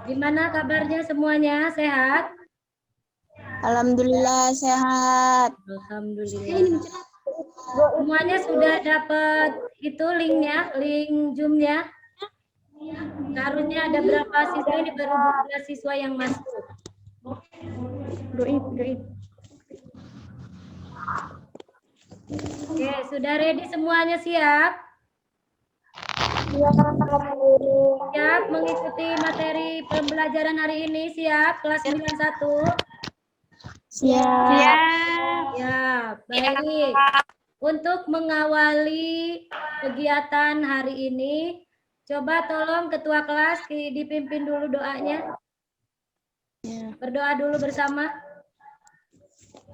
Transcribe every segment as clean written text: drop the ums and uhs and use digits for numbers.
Gimana kabarnya semuanya? Sehat? Alhamdulillah sehat. Alhamdulillah. Semuanya sudah dapat itu linknya, link Zoom-nya? Seharusnya ada berapa siswa ini? Baru 12 siswa yang masuk. Oke, sudah ready semuanya, siap? Siap mengikuti materi pembelajaran hari ini? Siap, kelas 91? Siap. Ya, baik. Untuk mengawali kegiatan hari ini, coba tolong ketua kelas dipimpin dulu doanya. Berdoa dulu bersama.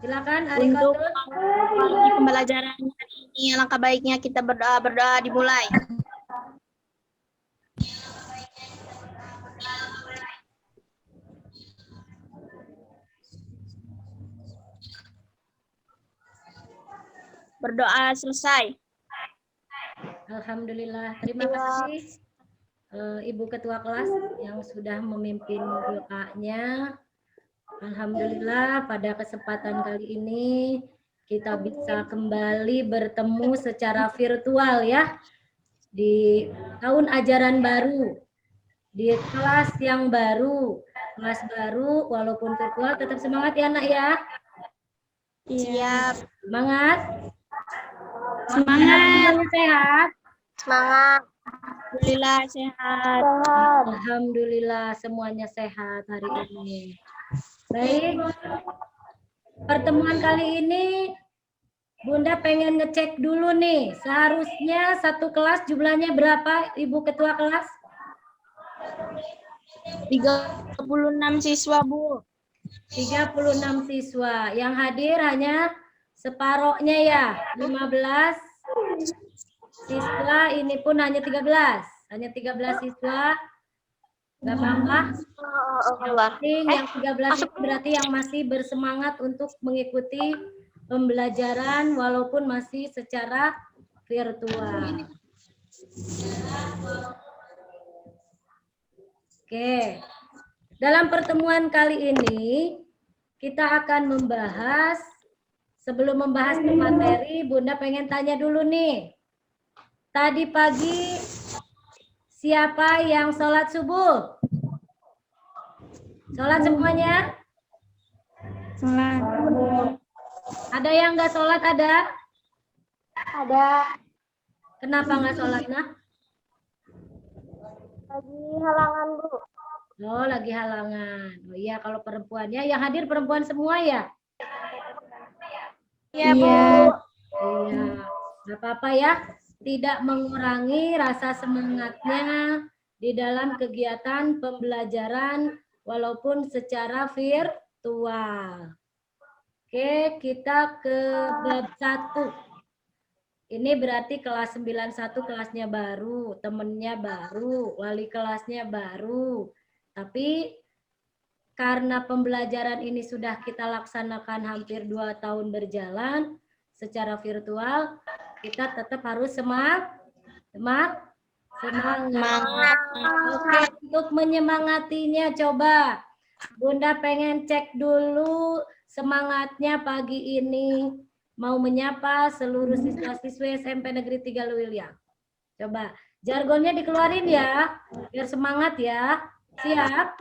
Silakan, Ari Untuk Kotul. mengawali pembelajaran hari ini, alangkah baiknya kita berdoa dimulai. Berdoa selesai. Alhamdulillah. Terima kasih Ibu Ketua Kelas yang sudah memimpin doanya. Alhamdulillah pada kesempatan kali ini kita bisa kembali bertemu secara virtual ya di tahun ajaran baru, di kelas yang baru, kelas baru walaupun virtual tetap semangat ya Nak ya. Siap. Semangat. Semangat. Semuanya sehat. Semangat. Alhamdulillah sehat. Alhamdulillah semuanya sehat hari ini. Baik. Pertemuan kali ini Bunda pengen ngecek dulu nih. Seharusnya satu kelas jumlahnya berapa Ibu Ketua Kelas? 36 siswa, Bu. 36 siswa. Yang hadir hanya separohnya ya. 15 siswa, ini pun hanya 13. Hanya 13 siswa. Gak apa-apa. Yang penting yang 13 itu berarti yang masih bersemangat untuk mengikuti pembelajaran walaupun masih secara virtual. Oke. Dalam pertemuan kali ini kita akan membahas, sebelum membahas materi, Bunda pengen tanya dulu nih. Tadi pagi siapa yang sholat subuh? Sholat semuanya? Sholat. Ada yang nggak sholat ada? Ada. Kenapa nggak sholat, nah? Lagi halangan, Bu. Oh, lagi halangan. Oh iya, kalau perempuannya, yang hadir perempuan semua ya? Iya, Bu. Iya, nggak apa-apa ya. Tidak mengurangi rasa semangatnya di dalam kegiatan pembelajaran walaupun secara virtual. Oke, kita ke bab 1. Ini berarti kelas 91 kelasnya baru, temennya baru, wali kelasnya baru. Tapi karena pembelajaran ini sudah kita laksanakan hampir 2 tahun berjalan secara virtual, kita tetap harus semangat. Oke, untuk menyemangatinya coba Bunda pengen cek dulu semangatnya pagi ini. Mau menyapa seluruh siswa-siswi SMP Negeri 3 Luwiliang. Coba jargonnya dikeluarin ya, biar semangat ya. Siap?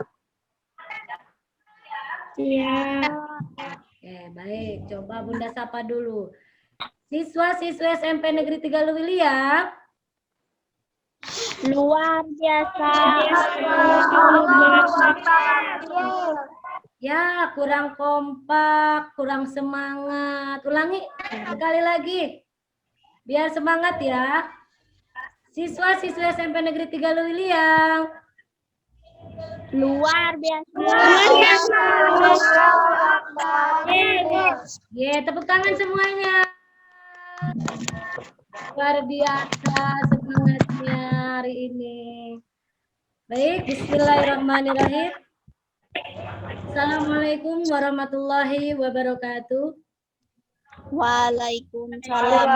Siap. Oke, baik. Coba Bunda sapa dulu. Siswa-siswi SMP Negeri 3 Luwiliang. Luar biasa. Ya, kurang kompak, kurang semangat. Ulangi sekali lagi. Biar semangat ya. Siswa-siswi SMP Negeri 3 Luwiliang. Luar biasa. Ye, tepuk tangan semuanya. Luar biasa semangatnya hari ini. Baik, bismillahirrahmanirrahim. Assalamualaikum warahmatullahi wabarakatuh. Waalaikumsalam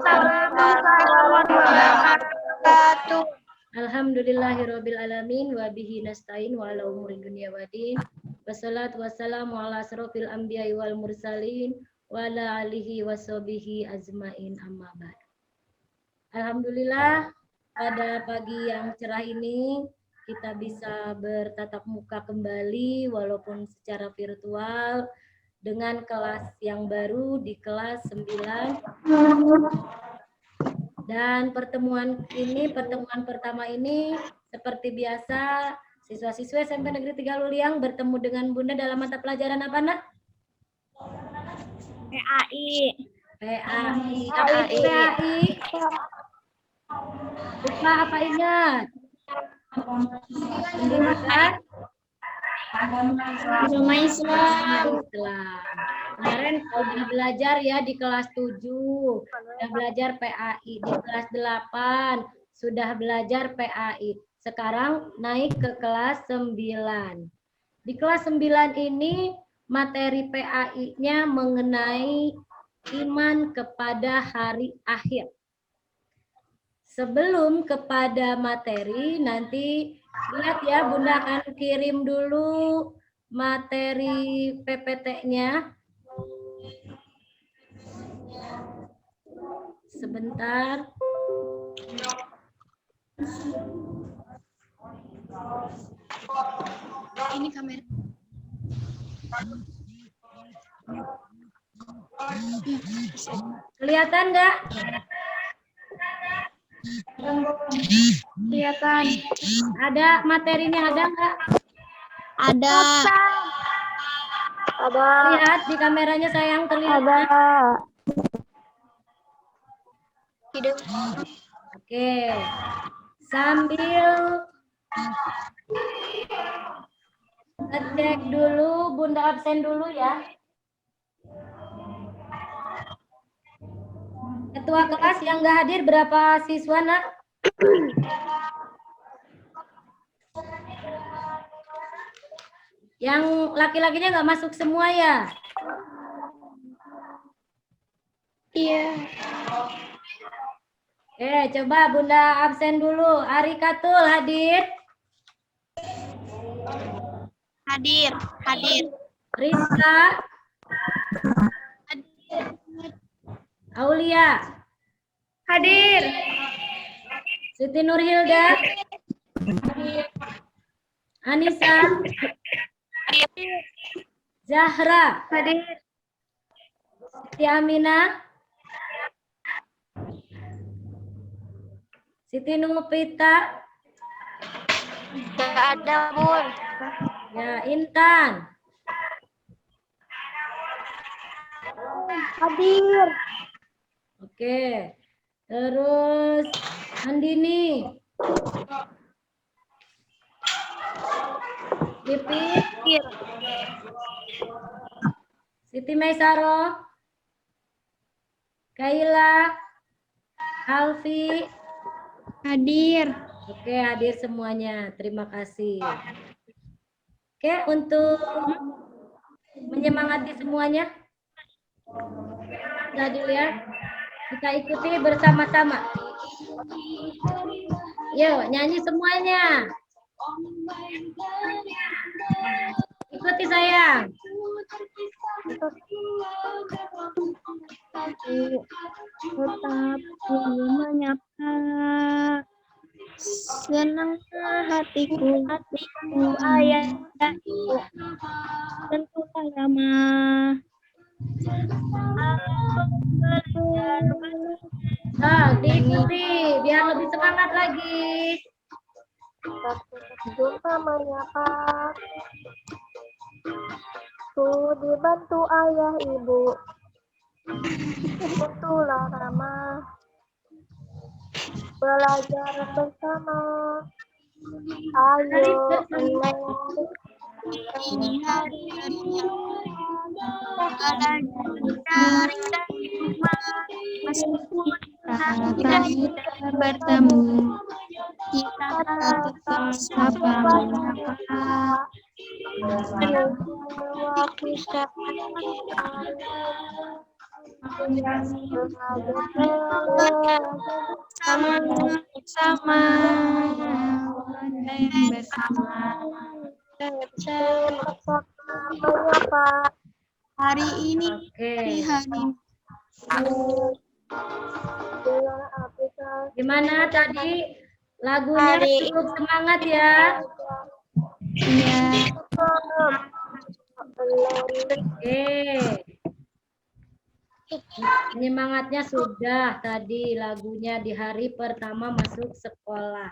warahmatullahi wabarakatuh. Alhamdulillahirabbil alamin wa bihi nasta'in wa ala umuri dunya waddin. Wassalatu wassalamu ala asrofil anbiya'i wal mursalin wa ala alihi washabihi ajmain amma ba'd. Alhamdulillah pada pagi yang cerah ini kita bisa bertatap muka kembali walaupun secara virtual dengan kelas yang baru di kelas 9. Dan pertemuan pertama ini seperti biasa siswa-siswa SMP Negeri 3 Luliang bertemu dengan Bunda dalam mata pelajaran apa, Nak? PAI. PAI. Apa itu PAI? Lupa apa ingat? Pendidikan Agama Islam. Kemarin udah belajar ya di kelas 7, udah belajar PAI. Di kelas 8 sudah belajar PAI. Sekarang naik ke kelas 9. Di kelas 9 ini materi PAI-nya mengenai iman kepada hari akhir. Sebelum kepada materi, nanti lihat ya, Bunda akan kirim dulu materi PPT-nya. Sebentar. Ini kamera. Kelihatan nggak? Kelihatan. Ada materinya, ada nggak? Ada. Lihat di kameranya sayang, terlihat. Tidak. Oke. Sambil ngecek dulu, Bunda absen dulu ya. Ketua kelas yang nggak hadir berapa siswa, Nak? Yang laki-lakinya nggak masuk semua ya? Iya. Oke, coba Bunda absen dulu. Ari Katul hadir? Hadir. Rizka? Aulia? Hadir. Siti Nurhilda? Anissa? Zahra? Hadir. Siti Aminah? Siti Nupita? Tidak ada, Bun. Ya, Intan? Hadir. Oke. Terus Andini? Pipit? Hadir. Siti Maisaro? Kaila? Alfi? Hadir. Oke, hadir semuanya. Terima kasih. Oke, untuk menyemangati semuanya. Jadi ya, kita ikuti bersama-sama. Yuk, nyanyi semuanya. Ikuti sayang. Tetap menyapa. Senang hatiku ayah tentu lama. Nah, diikuti biar lebih semangat lagi. Jumpa menyapa, ku dibantu ayah ibu, tentulah ramah, belajar bersama, ayo neng. Ini hari yang belajar dari meskipun kita tidak bertemu, kita tetap sapa menyapa. Waktu Sama-sama. bersama. Pertama Pak. Hari ini Oke. hari Bulan aplikasi. Gimana tadi lagunya Hari- cukup semangat ya? ya, Oke. Penyemangatnya sudah tadi lagunya di hari pertama masuk sekolah.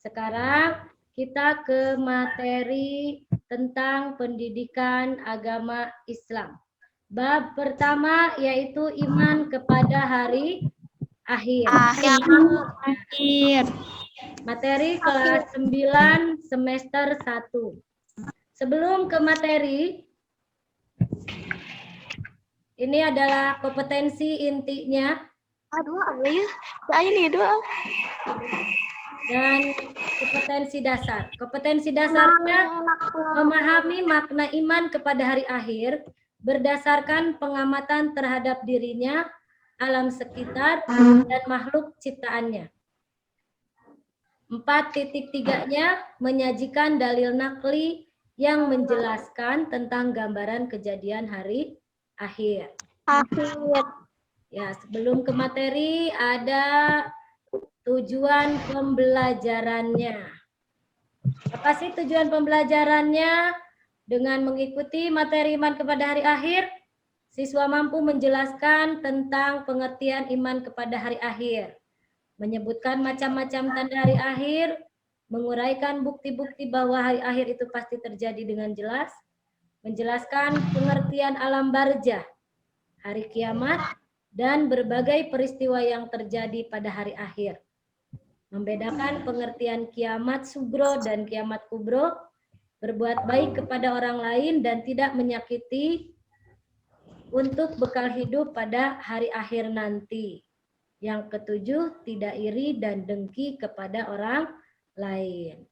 Sekarang kita ke materi tentang pendidikan agama Islam. Bab pertama yaitu iman kepada hari akhir. akhir. Materi kelas 9 semester 1. Sebelum ke materi, ini adalah kompetensi intinya dan kompetensi dasar. Kompetensi dasarnya memahami makna iman kepada hari akhir berdasarkan pengamatan terhadap dirinya, alam sekitar, dan makhluk ciptaannya. 4.3-nya menyajikan dalil nakli yang menjelaskan tentang gambaran kejadian hari akhir. Ya, sebelum ke materi ada tujuan pembelajarannya. Apa sih tujuan pembelajarannya? Dengan mengikuti materi iman kepada hari akhir, siswa mampu menjelaskan tentang pengertian iman kepada hari akhir, menyebutkan macam-macam tanda hari akhir, menguraikan bukti-bukti bahwa hari akhir itu pasti terjadi dengan jelas, menjelaskan pengertian alam barzah, hari kiamat, dan berbagai peristiwa yang terjadi pada hari akhir. Membedakan pengertian kiamat sugro dan kiamat kubro, berbuat baik kepada orang lain dan tidak menyakiti untuk bekal hidup pada hari akhir nanti. Yang ketujuh, tidak iri dan dengki kepada orang lain.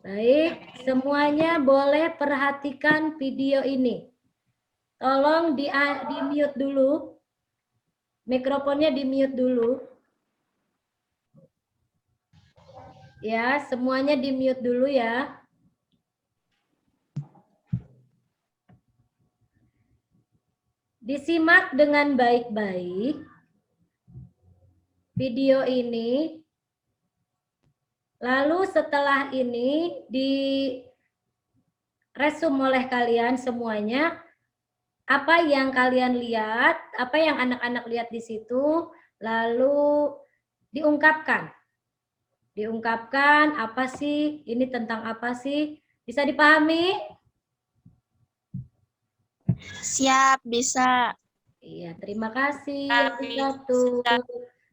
Baik, semuanya boleh perhatikan video ini. Tolong di-mute dulu. Mikrofonnya di-mute dulu. Ya, semuanya di-mute dulu ya. Disimak dengan baik-baik video ini. Lalu setelah ini diresum oleh kalian semuanya, apa yang kalian lihat, apa yang anak-anak lihat di situ, lalu diungkapkan. Diungkapkan apa sih, ini tentang apa sih, bisa dipahami? Siap, bisa. Iya, terima kasih Arikatul.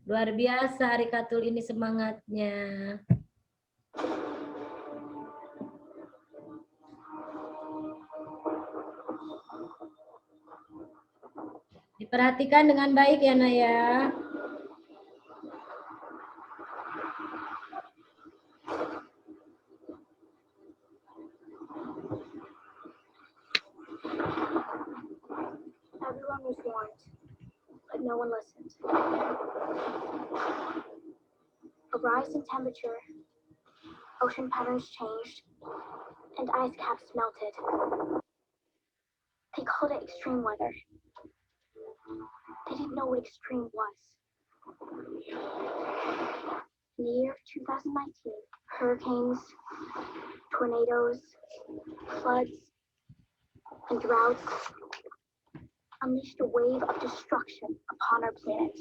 Luar biasa Arikatul ini semangatnya. Diperhatikan dengan baik ya Naya. Everyone was warned, but no one listened. A rise in temperature, ocean patterns changed, and ice caps melted. They called it extreme weather. They didn't know what extreme was. In the year of 2019, hurricanes, tornadoes, floods, and droughts unleashed a wave of destruction upon our planet.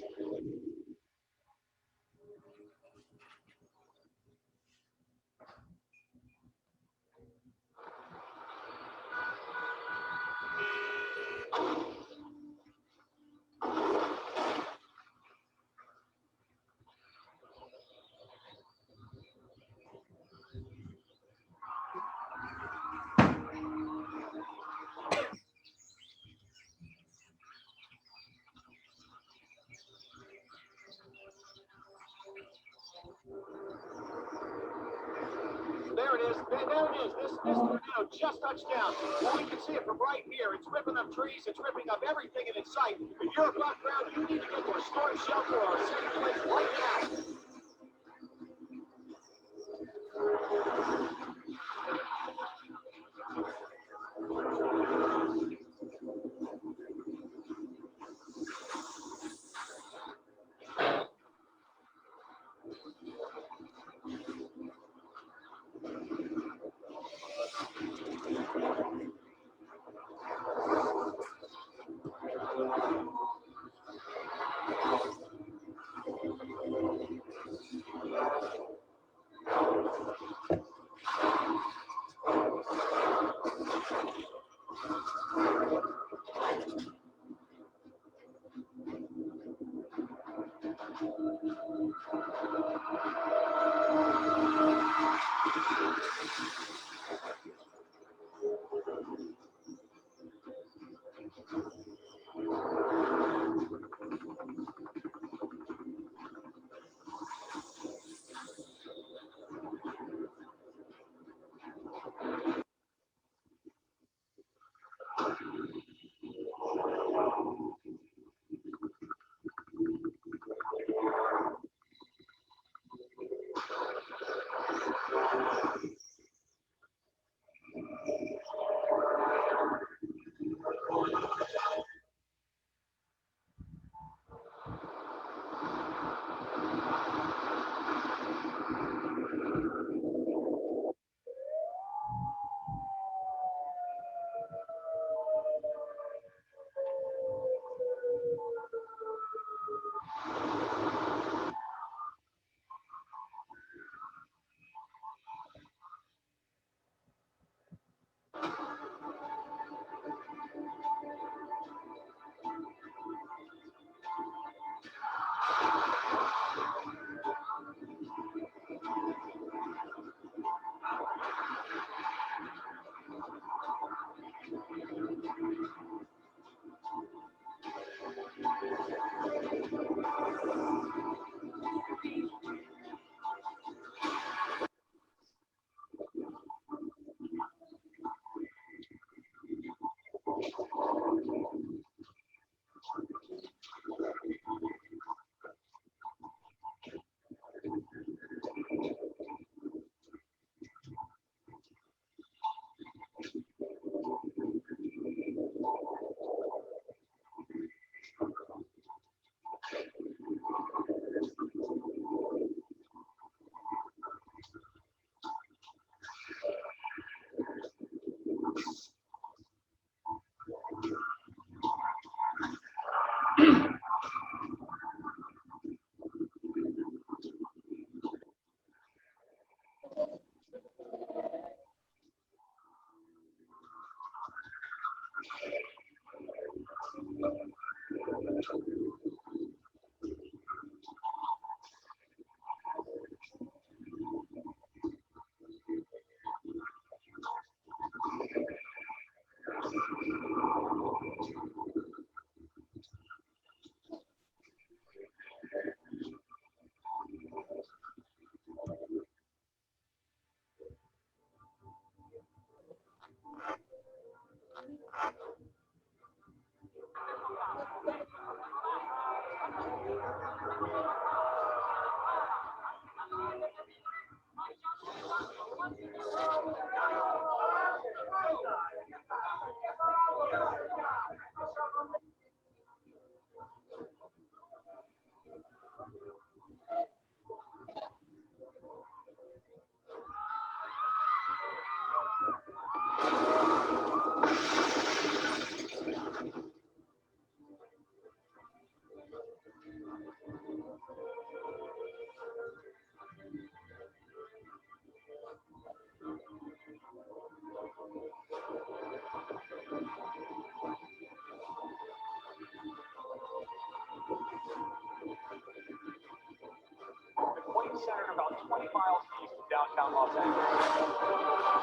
There it is. This tornado just touched down. Well, we can see it from right here. It's ripping up trees. It's ripping up everything in its sight. If you're above ground, you need to get to a storm shelter or a safe place right now. McQueen Center, about 20 miles east of downtown Los Angeles.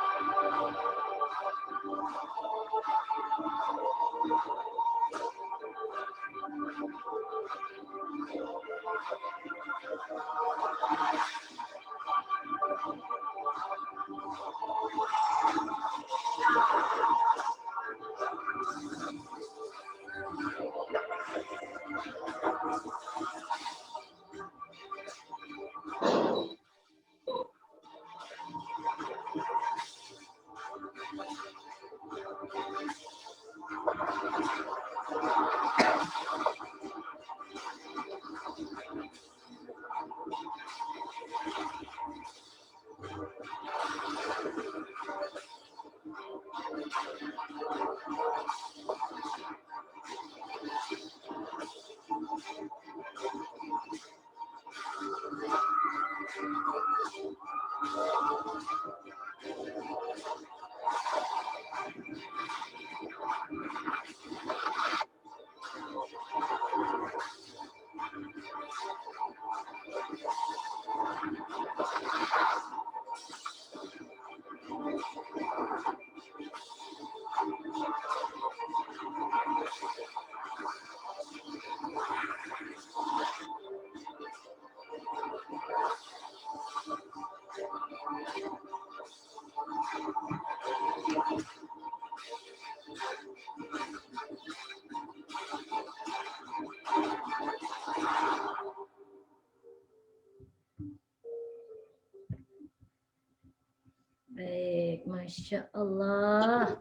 Baik, Masya Allah.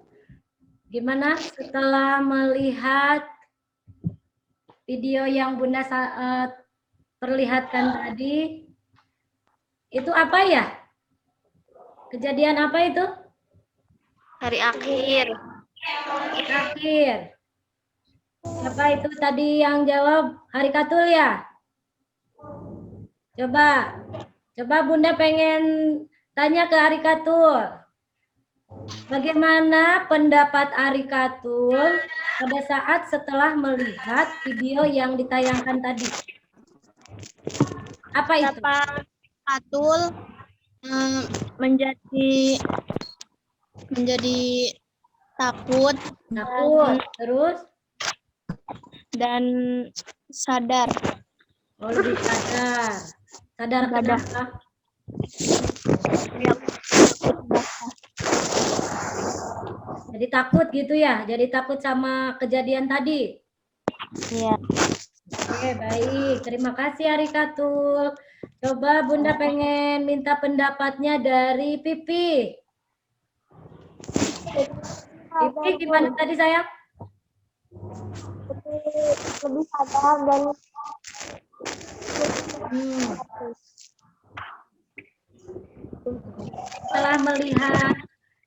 Gimana setelah melihat video yang Bunda perlihatkan tadi? Itu apa ya? Kejadian apa itu? Hari akhir. Akhir. Siapa itu tadi yang jawab? Hari Katul ya? Coba Bunda pengen tanya ke Ari Katul. Bagaimana pendapat Ari Katul pada saat setelah melihat video yang ditayangkan tadi? Apa itu? Bapak Katul menjadi takut Takut, terus? dan sadar. Oh, lebih sadar. Sadar kenapa? Jadi takut gitu ya? Jadi takut sama kejadian tadi? Iya. Oke, baik. Terima kasih Arikatul. Coba Bunda pengen minta pendapatnya dari Pipi. Pipi gimana tadi sayang? Lebih sadar dan Setelah melihat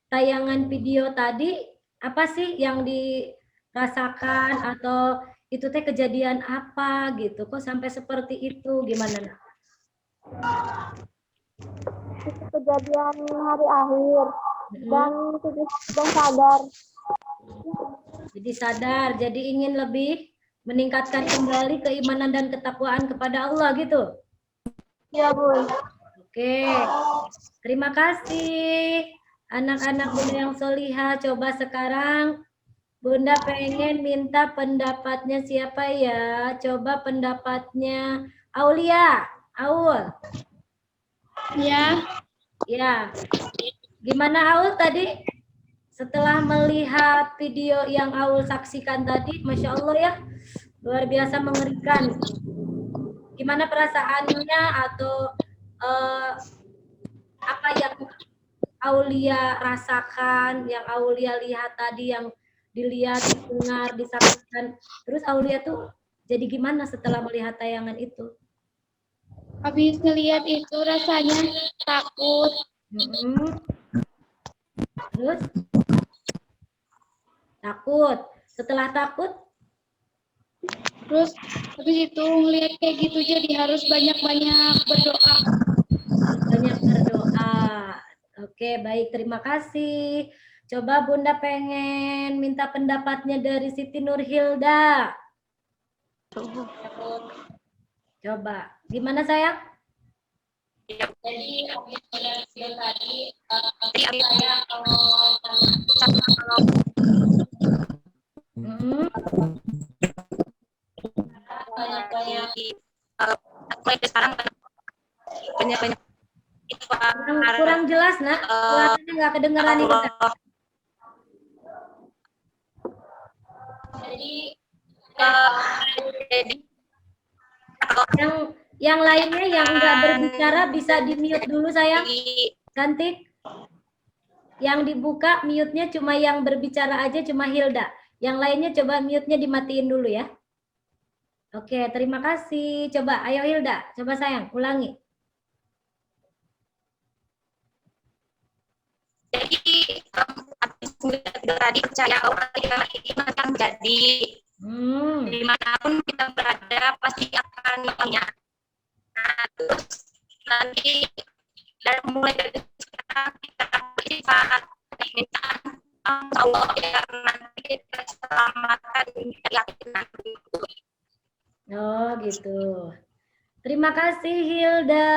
tayangan video tadi, apa sih yang dirasakan atau itu teh kejadian apa gitu? Kok sampai seperti itu? Gimana? Nak? kejadian hari akhir Mm-mm. dan sadar. Jadi sadar, jadi ingin lebih meningkatkan kembali keimanan dan ketakwaan kepada Allah gitu. Ya, Bu. Oke, terima kasih anak-anak Bunda yang solihah. Coba sekarang Bunda pengen minta pendapatnya siapa ya? Coba pendapatnya Aulia. Aul. Ya. Ya. Gimana Aul tadi? Setelah melihat video yang Aul saksikan tadi, Masya Allah ya, luar biasa mengerikan. Gimana perasaannya atau apa yang Aulia rasakan, yang Aulia lihat tadi, yang dilihat, didengar, disaksikan. Terus Aulia tuh jadi gimana setelah melihat tayangan itu? Habis ngelihat itu rasanya takut. Terus takut. Setelah takut? Terus habis itu ngelihat kayak gitu jadi harus banyak-banyak berdoa. Banyak berdoa. Oke, baik. Terima kasih. Coba Bunda pengen minta pendapatnya dari Siti Nurhilda. Coba. Gimana sayang? Jadi habis melihat video tadi, banyak-banyak banyak-banyak kurang jelas, Nak. Suaranya nggak kedengeran nih. Yang lainnya yang nggak berbicara bisa di mute dulu sayang. Cantik. Yang dibuka mute-nya cuma yang berbicara aja, cuma Hilda. Yang lainnya coba mute-nya dimatiin dulu ya. Oke, terima kasih. Coba, ayo Hilda. Coba sayang, ulangi. Jadi tadi percaya Allah iman kan jadi dimanapun kita berada pasti akan punya. Nah, terus nanti dan mulai dari sekarang kita bersifat permintaan Allah ya nanti kita selamatkan keyakinan itu. Oh gitu. Terima kasih Hilda.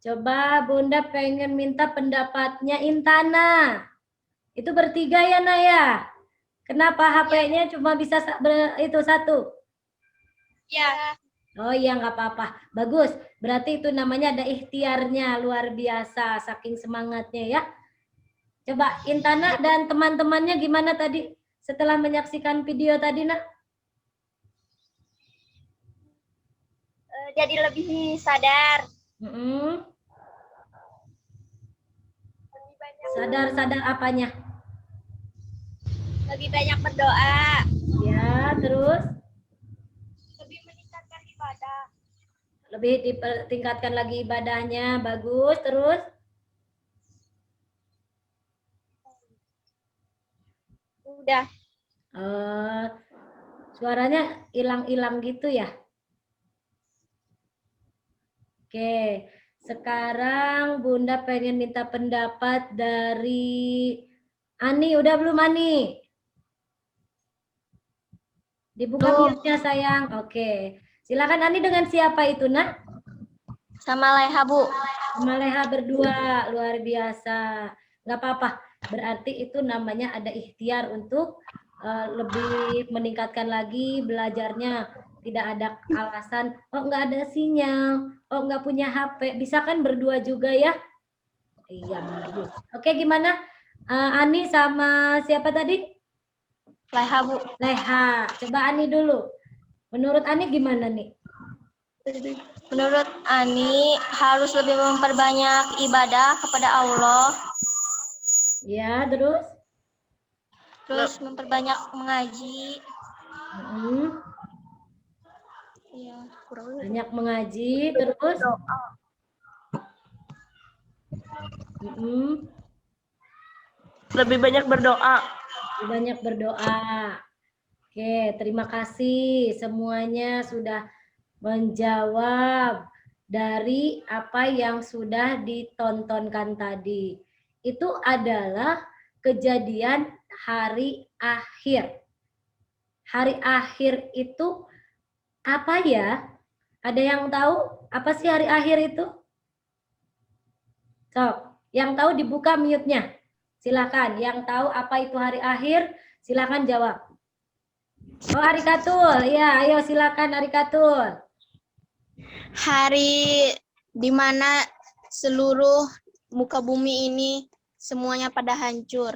Coba Bunda pengen minta pendapatnya Intana. Itu bertiga ya Naya? Kenapa HP-nya cuma bisa itu satu? Ya. Oh iya nggak apa-apa. Bagus. Berarti itu namanya ada ikhtiarnya luar biasa. Saking semangatnya ya. Coba Intana dan teman-temannya gimana tadi setelah menyaksikan video tadi nak? Jadi lebih sadar. Sadar apanya? Lebih banyak berdoa. Ya, terus? Lebih meningkatkan ibadah. Lebih ditingkatkan lagi ibadahnya, bagus. Terus? Udah. Suaranya hilang-hilang gitu ya? Oke, sekarang Bunda pengen minta pendapat dari Ani. Udah belum Ani? Dibuka mute-nya sayang. Oke, silakan Ani, dengan siapa itu nak? Sama Leha Bu. Sama Leha berdua, luar biasa. Nggak apa-apa, berarti itu namanya ada ikhtiar untuk lebih meningkatkan lagi belajarnya. Tidak ada alasan, oh nggak ada sinyal, oh nggak punya HP. Bisa kan berdua juga ya? Iya, bagus. Oke, gimana? Ani sama siapa tadi? Leha, Bu. Leha. Coba Ani dulu. Menurut Ani gimana nih? Menurut Ani harus lebih memperbanyak ibadah kepada Allah, Ya, terus? terus memperbanyak mengaji. Iya, kurang lebih. Banyak mengaji, terus? Lebih banyak berdoa. Banyak berdoa. Oke, terima kasih semuanya sudah menjawab dari apa yang sudah ditontonkan tadi. Itu adalah kejadian hari akhir. Hari akhir itu apa ya? Ada yang tahu apa sih hari akhir itu? Sok, yang tahu dibuka mute-nya. Silakan, yang tahu apa itu hari akhir, silakan jawab. Oh, Arikatul, ya, ayo silakan Arikatul. Hari di mana seluruh muka bumi ini semuanya pada hancur.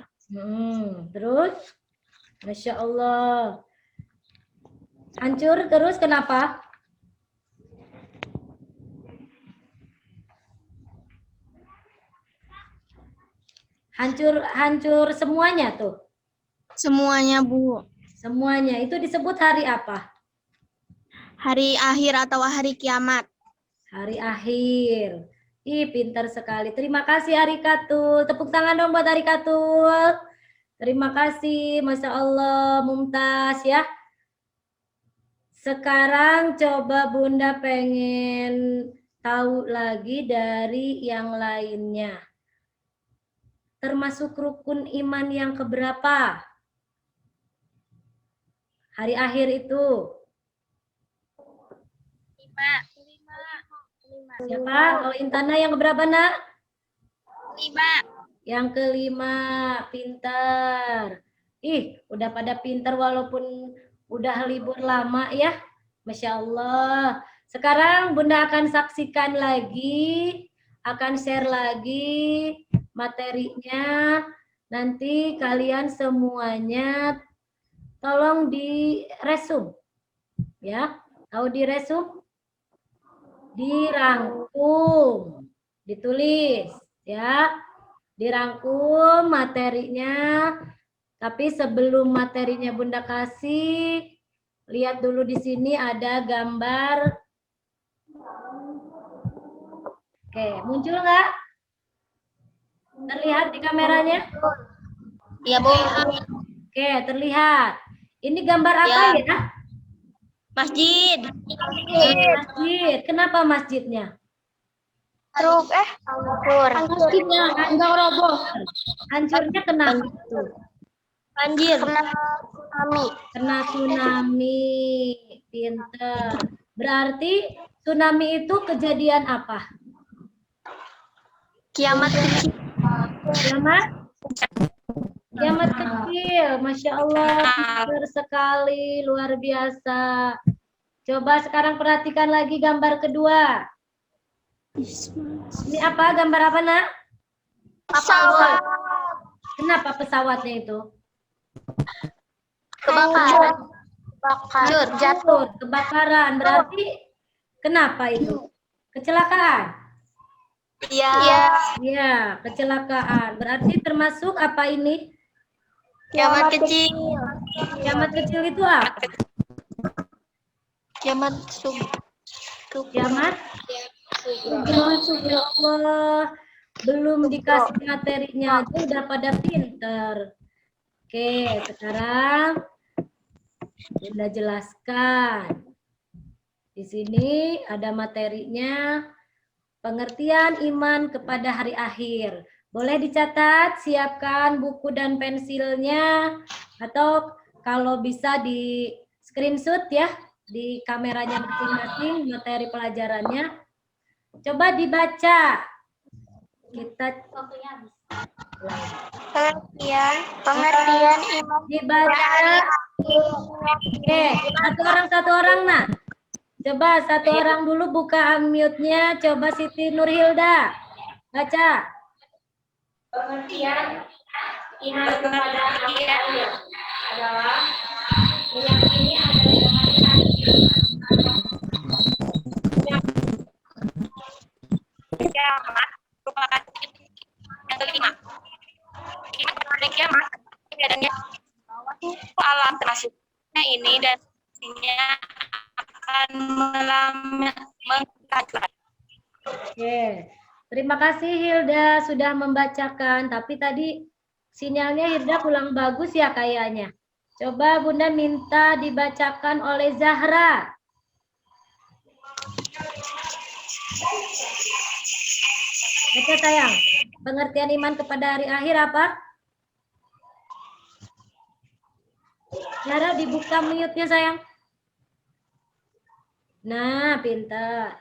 Terus, Masya Allah. Hancur terus kenapa? Hancur semuanya tuh. Semuanya, Bu. Semuanya itu disebut hari apa? Hari akhir atau hari kiamat. Hari akhir. Ih, pintar sekali. Terima kasih Arikatul. Tepuk tangan dong buat Arikatul. Terima kasih, Masya Allah, Mumtaz ya. Sekarang coba Bunda pengen tahu lagi dari yang lainnya. Termasuk rukun iman yang keberapa? Hari akhir itu. 5. Siapa? Kalau Intana yang keberapa, Nak? 5. Yang kelima, pintar. Ih, udah pada pintar walaupun udah libur lama ya. Masya Allah. Sekarang Bunda akan saksikan lagi, akan share lagi materinya. Nanti kalian semuanya tolong diresum. Ya, tahu diresum? Dirangkum, ditulis ya. Dirangkum materinya. Tapi sebelum materinya Bunda kasih, lihat dulu di sini ada gambar. Oke, muncul nggak? Terlihat di kameranya? Iya, Bu. Oke, terlihat. Ini gambar apa ya? Masjid. Masjid. Kenapa masjidnya? Hancur. Masjidnya enggak roboh. Hancurnya kenapa itu? Banjir. Kena tsunami. Pinter. Berarti tsunami itu kejadian apa? Kiamat kecil. Kiamat kecil. Masya Allah, pinter sekali, luar biasa. Coba sekarang perhatikan lagi gambar kedua. Ini apa? Gambar apa, Nak? Pesawat. Kenapa pesawatnya itu? Kebakaran. Jatuh, kebakaran. Berarti kenapa itu? Kecelakaan? Iya. Iya, kecelakaan. Berarti termasuk apa ini? Kiamat kecil. Kiamat kecil itu apa? Kiamat Kiamat? Ya Allah, belum dikasih materinya aja udah pada pinter. Oke, sekarang Bunda jelaskan. Di sini ada materinya, pengertian iman kepada hari akhir. Boleh dicatat, siapkan buku dan pensilnya, atau kalau bisa di screenshot ya, di kameranya masing-masing materi pelajarannya. Coba dibaca. Kita pengertian iman. dibaca. Oke, satu orang nah. Coba satu orang dulu buka unmute-nya. Coba Siti Nurhilda. Baca. Pengertian Iman kepada hari akhir adalah meyakini adanya hari akhir. Kiamat merupakan yang kelima. Iman kepada kiamat adanya alam termasuknya ini dan pastinya akan menghancurkan. Oke, terima kasih Hilda sudah membacakan. Tapi tadi sinyalnya Hilda kurang bagus ya kayaknya. Coba Bunda minta dibacakan oleh Zahra. Baca sayang. Pengertian iman kepada hari akhir apa? Zahra dibuka mute-nya sayang. Nah, pintar.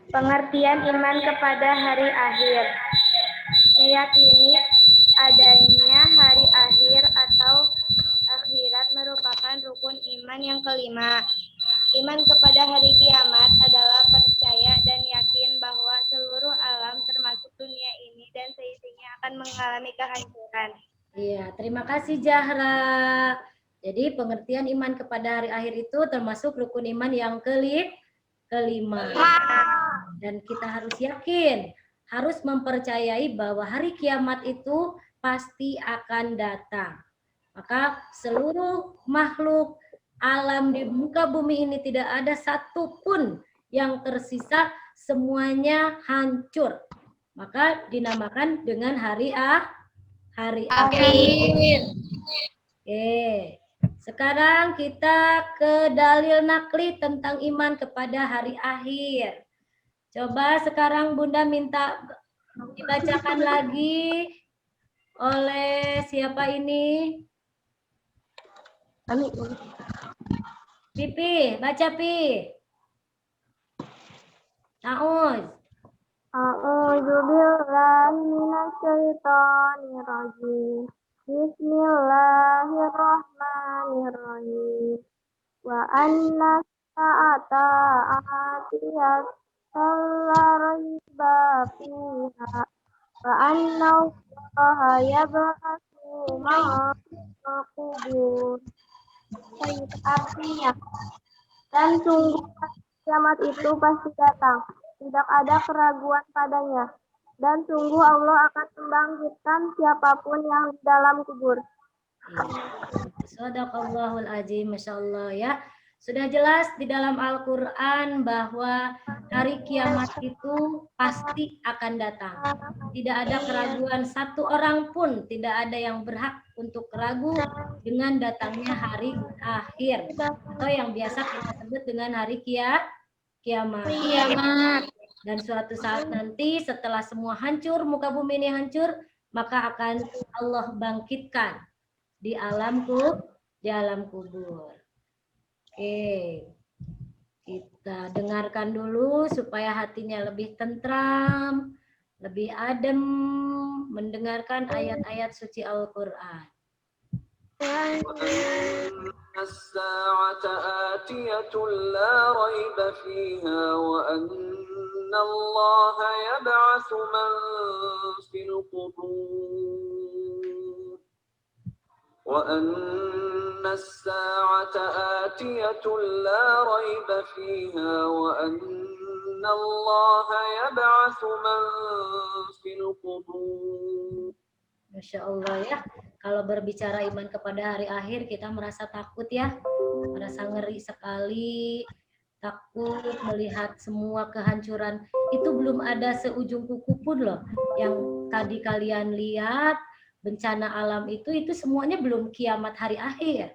Pengertian iman kepada hari akhir. Meyakini adanya hari akhir atau akhirat merupakan rukun iman yang kelima. Iman kepada hari kiamat adalah percaya dan yakin bahwa seluruh alam termasuk dunia ini dan seisinya akan mengalami kehancuran. Iya, terima kasih Zahra. Jadi pengertian iman kepada hari akhir itu termasuk rukun iman yang kelima. Dan kita harus yakin, harus mempercayai bahwa hari kiamat itu pasti akan datang. Maka seluruh makhluk alam di muka bumi ini tidak ada satupun yang tersisa, semuanya hancur. Maka dinamakan dengan hari akhir. Oke. Sekarang kita ke dalil nakli tentang iman kepada hari akhir. Coba sekarang Bunda minta dibacakan lagi oleh siapa ini? Pipi, baca Pi. Nauz. A'udzu billahi minasyaitonir rajim. Bismillahirrahmanirrahim. Wa anna sa'ata atiyat la raiba fiha. Wa anna Allaha yab'atsu ma'al qubur. Artinya, dan sungguh kiamat itu pasti datang. Tidak ada keraguan padanya. Dan sungguh Allah akan membangkitkan siapapun yang di dalam kubur. Shadaqallahul azim, Masya Allah ya. Sudah jelas di dalam Al-Quran bahwa hari kiamat itu pasti akan datang. Tidak ada keraguan satu orang pun, tidak ada yang berhak untuk ragu dengan datangnya hari akhir. Atau yang biasa kita sebut dengan hari kiamat. Dan suatu saat nanti setelah semua hancur, muka bumi ini hancur, maka akan Allah bangkitkan di alam kubur. Oke, kita dengarkan dulu supaya hatinya lebih tentram, lebih adem, mendengarkan ayat-ayat suci Al-Quran. الساعة آتية لا ريب فيها وأن الله يبعث من في القبور وأن الساعة آتية لا ريب فيها وأن الله يبعث من في القبور. Masya Allah ya, kalau berbicara iman kepada hari akhir kita merasa takut ya, merasa ngeri sekali, takut melihat semua kehancuran. Itu belum ada seujung kuku pun loh, yang tadi kalian lihat, bencana alam itu semuanya belum kiamat hari akhir.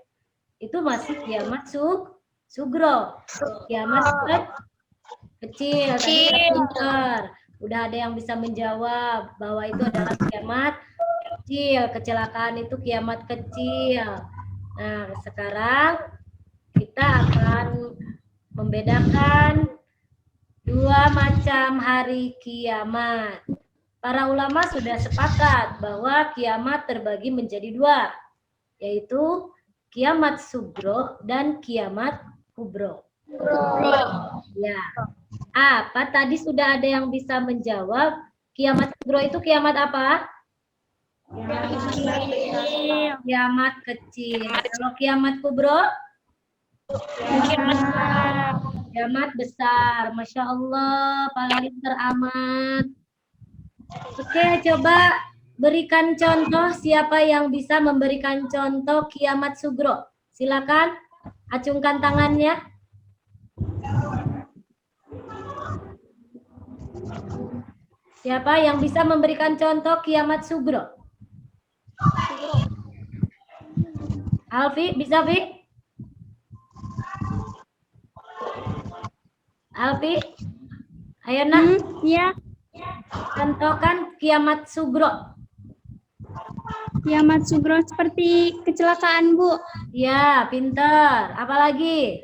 Itu masih kiamat sugro, kiamat kecil, tadi pintar. Udah ada yang bisa menjawab bahwa itu adalah kiamat kecil, kecelakaan itu kiamat kecil. Nah, sekarang kita akan membedakan dua macam hari kiamat. Para ulama sudah sepakat bahwa kiamat terbagi menjadi dua, yaitu kiamat sugro dan kiamat kubro. Ya. Apa tadi sudah ada yang bisa menjawab Kiamat sugro itu kiamat apa? Kiamat kecil. Kalau kiamat kubro? Kiamat besar. Masya Allah, paling teramat. Oke, coba berikan contoh siapa yang bisa memberikan contoh kiamat sugro. Silakan acungkan tangannya. Siapa yang bisa memberikan contoh kiamat sugro? Alfi, bisa Vi? Alfi? Ayo nak. Ya, Contohkan kiamat sugro. kiamat sugro seperti kecelakaan, Bu. Ya, pinter. Apalagi?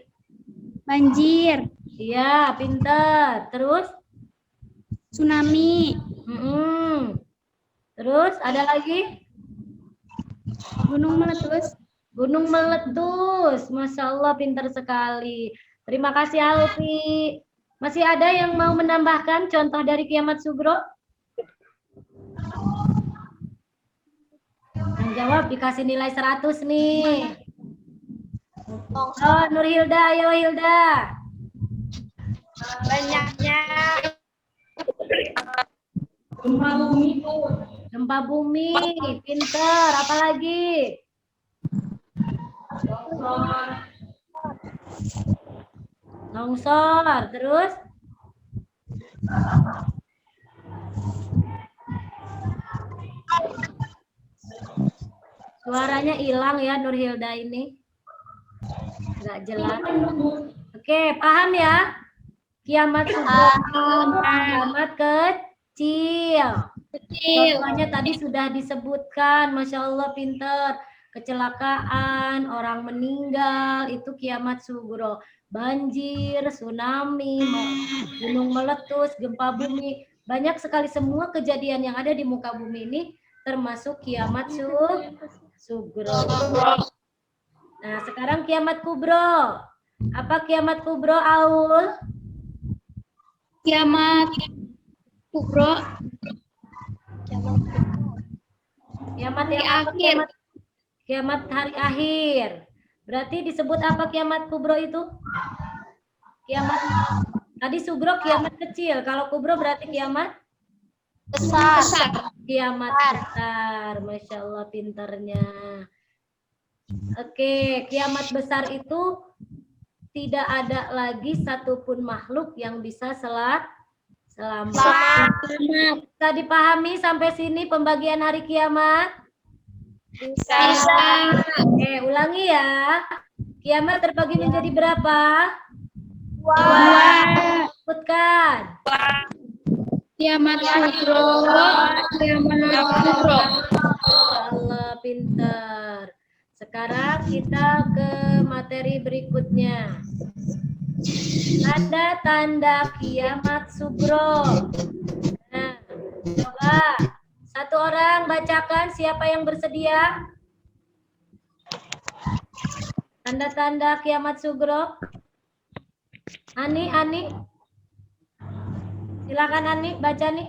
Banjir, Iya, pinter. Terus? tsunami, Terus ada lagi? gunung meletus. Gunung meletus. Masya Allah, pinter sekali. Terima kasih Alfi. Masih ada yang mau menambahkan contoh dari kiamat sugro? Yang jawab dikasih nilai 100 nih. Oh, Nur Hilda, ayo Hilda. Banyaknya Gempa bumi, pinter. Apalagi? Longsor, terus? Suaranya hilang ya Nur Hilda ini. Nggak jelas. Oke, paham ya? Kiamat sugro, kiamat kecil. Contohnya tadi sudah disebutkan, Masya Allah pinter. Kecelakaan, orang meninggal, itu kiamat sugro. Banjir, tsunami, gunung meletus, gempa bumi. Banyak sekali semua kejadian yang ada di muka bumi ini termasuk kiamat sugro. Nah, sekarang kiamat kubro. Apa kiamat kubro, Aul? Kiamat kubro, Kiamat hari yang apa? akhir. Kiamat hari akhir. Berarti disebut apa kiamat kubro itu? Kiamat tadi sugro kiamat kecil. Kalau kubro berarti kiamat Besar. kiamat besar. Masya Allah pinternya. Oke, kiamat besar itu tidak ada lagi satupun makhluk yang bisa selamat. Bisa dipahami sampai sini pembagian hari kiamat? Bisa. Oke, ulangi ya. Kiamat terbagi menjadi berapa? Sebutkan. Kiamat sugro, kiamat kubro. Allah pintar. Sekarang kita ke materi berikutnya. Tanda-tanda kiamat sugro. Nah, coba satu orang bacakan, siapa yang bersedia? Tanda-tanda kiamat sugro. Ani. Silakan Ani, baca nih.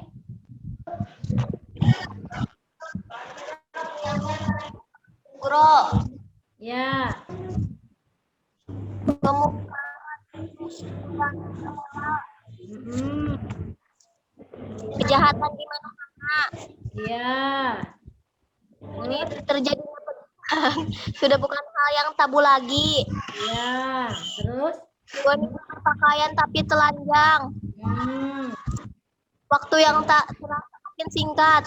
Sugro. Ya. Kejahatan di mana-mana. Ya. Ini terjadi sudah bukan hal yang tabu lagi. Ya. Terus? Wanita berpakaian tapi telanjang. Waktu yang tak terasa makin singkat.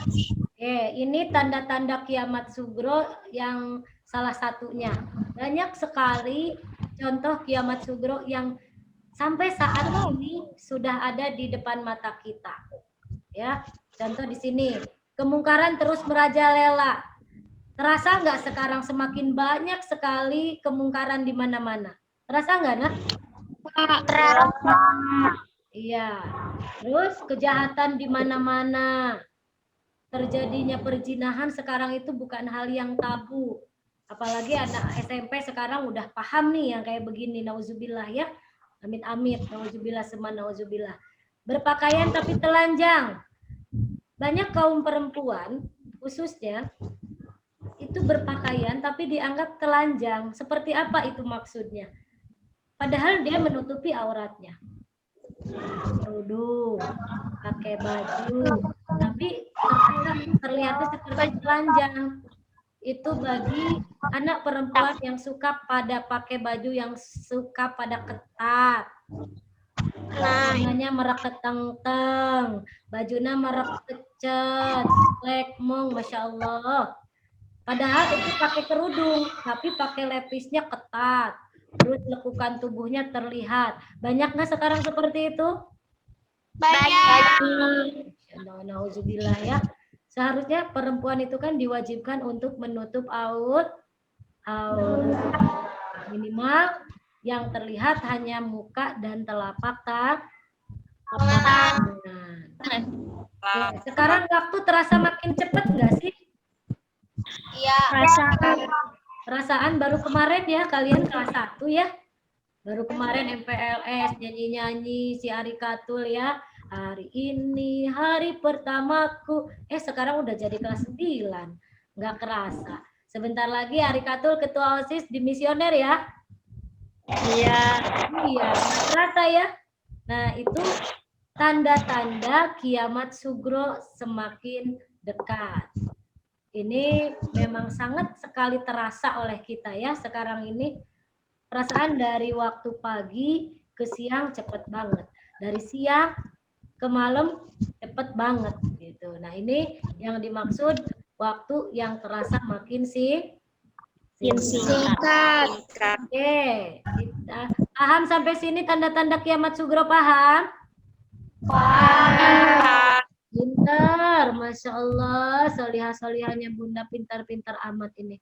Oke, ini tanda-tanda kiamat sugro yang salah satunya. Banyak sekali contoh kiamat sugro yang sampai saat ini sudah ada di depan mata kita. Ya, contoh di sini, kemungkaran terus merajalela. Terasa nggak sekarang semakin banyak sekali kemungkaran di mana-mana? Terasa nggak, Nak? Terasa. Iya. Terus kejahatan di mana-mana. Terjadinya perzinahan sekarang itu bukan hal yang tabu. Apalagi anak SMP sekarang udah paham nih yang kayak begini. Nauzubillah ya. Amit-amit. Nauzubillah sema nauzubillah. Berpakaian tapi telanjang. banyak kaum perempuan khususnya itu berpakaian tapi dianggap telanjang. Seperti apa itu maksudnya? Padahal dia menutupi auratnya. Kerudung, pakai baju, tapi terlihatnya seperti telanjang. Itu bagi anak perempuan yang suka pada pakai baju yang suka pada ketat. Bajunya merek keteng-teng, bajunya merek kecet, lekmong, Masya Allah. Padahal itu pakai kerudung, tapi pakai lepisnya ketat. Terus lekukan tubuhnya terlihat. Banyak nggak sekarang seperti itu? Banyak. Nauzubillah ya. Seharusnya perempuan itu kan diwajibkan untuk menutup aurat minimal yang terlihat hanya muka dan telapak tangan. Sekarang waktu terasa makin cepat nggak sih? Iya. Perasaan baru kemarin ya, kalian kelas 1 ya. Baru kemarin MPLS nyanyi-nyanyi si Arikatul ya. Hari ini hari pertamaku. Sekarang udah jadi kelas 9. Nggak kerasa. Sebentar lagi Arikatul ketua OSIS di misioner ya. Iya, nggak kerasa ya. Nah, itu tanda-tanda kiamat sugro semakin dekat. Ini memang sangat sekali terasa oleh kita ya sekarang ini. Perasaan dari waktu pagi ke siang cepet banget. Dari siang ke malam cepet banget gitu. Nah, ini yang dimaksud waktu yang terasa makin singkat. Oke, kita paham sampai sini tanda-tanda kiamat sugro, paham? Paham. Pintar, Masya Allah, solihah-solihahnya Bunda pintar-pintar amat ini.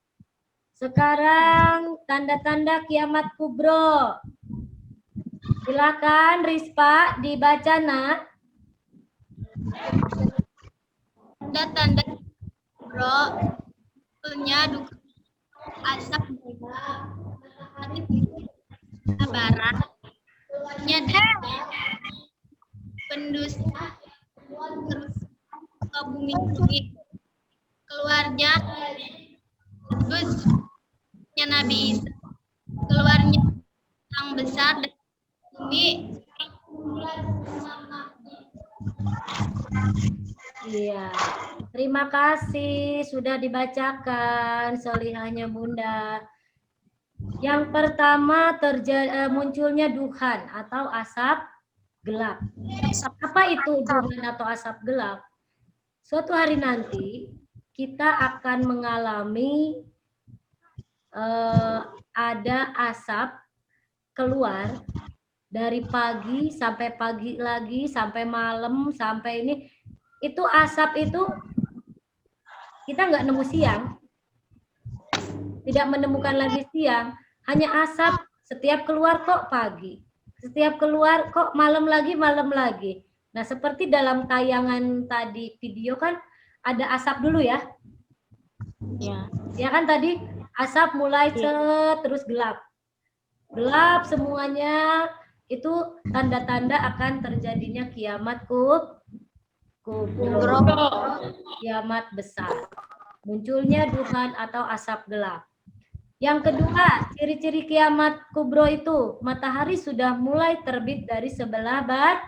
Sekarang tanda-tanda kiamat kubro. Silakan Rispa dibaca nak. Tanda-tanda kubro, punya duka asap barat, nyadar pendusta terus ke bumi keluarnya terus Nabi Isa keluarnya yang besar dari bumi. Iya, terima kasih sudah dibacakan solihahnya Bunda. Yang pertama munculnya duhan atau asap gelap. Apa itu duhan atau asap gelap? Suatu hari nanti kita akan mengalami ada asap keluar dari pagi sampai pagi lagi sampai malam sampai ini. Itu asap itu kita nggak nemu siang, tidak menemukan lagi siang, hanya asap setiap keluar kok pagi, setiap keluar kok malam lagi. Nah, seperti dalam tayangan tadi video kan ada asap dulu ya. Ya kan tadi asap mulai terus gelap. Gelap semuanya, itu tanda-tanda akan terjadinya kiamat kubro, kiamat besar. Munculnya duhan atau asap gelap. Yang kedua, ciri-ciri kiamat kubro itu matahari sudah mulai terbit dari sebelah barat.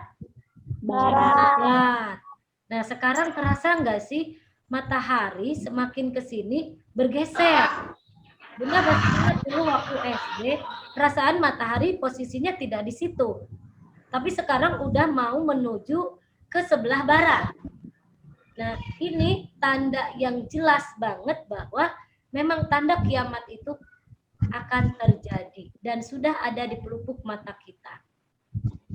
Nah, sekarang terasa nggak sih matahari semakin ke sini bergeser? Bunda masih ingat dulu waktu SD, perasaan matahari posisinya tidak di situ. Tapi sekarang udah mau menuju ke sebelah barat. Nah, ini tanda yang jelas banget bahwa memang tanda kiamat itu akan terjadi dan sudah ada di pelupuk mata kita.